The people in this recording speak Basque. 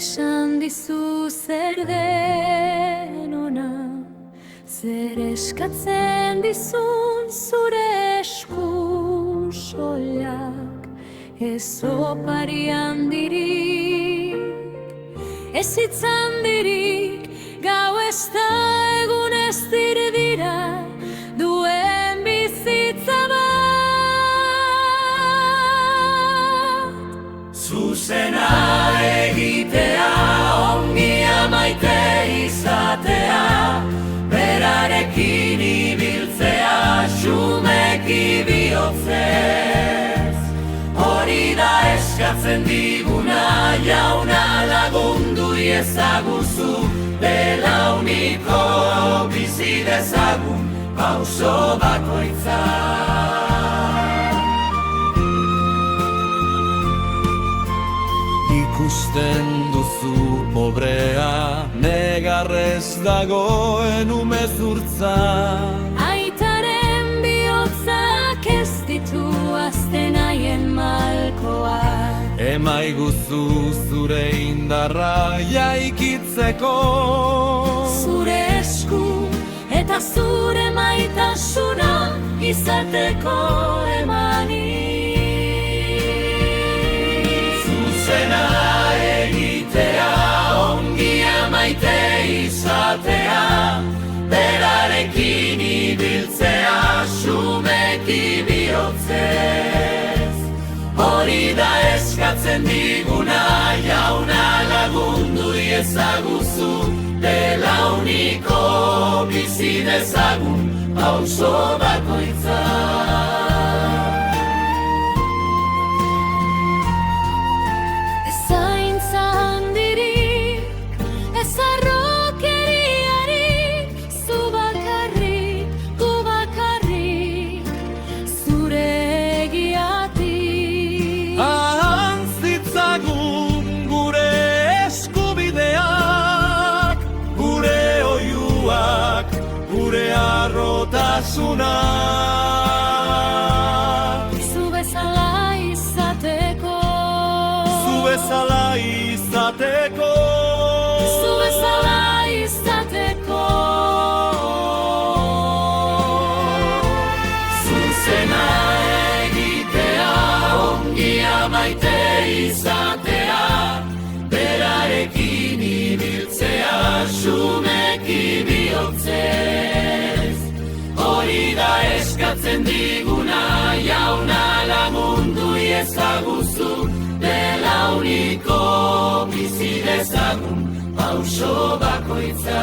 esan dizu zer den ona, zer eskatzen dizun zure esku soilak, ez opari handirik, ez hitz handirik, gau ez da egun ez dira duen bizitza bat. Zuzena egitea, ongia maite izatea, berarekin ibiltzea, xumeki bihotzez. Hori da eskatzen diguna, jauna lagundu iezaguzu, belauniko bizi dezagun, pauso bakoitza. Ikusten duzu pobrea, negarrez dagoen umezurtza. Aitaren bihotzak ez ditu azten haien malkoak. Emaiguzu zure indarra jaikitzeko. Zure esku eta zure maitasuna izateko emani. Zuzena egitea, ongia maite izatea, berarekin ibiltzea, xumeki bihotzez. Hori da eskatzen diguna, jauna lagundu iezaguzu, belauniko bizi dezagun, pauso bakoitza. Zaintza handirik, ez harrokeriarik, zu bakarrik, gu bakarrik, zure egiatik. Ahantzitzagun gure eskubideak, gure oiuak, gure harrotasunak. Zu bezala izateko, Zu bezala izateko. zu bezala izateko. Zuzena egitea, ongia maite izatea, berarekin ibiltzea, xumeki bihotzez. Hori da eskatzen diguna, jauna lagundu iezaguzu, belauniko bizi dezagun, pauso bakoitza.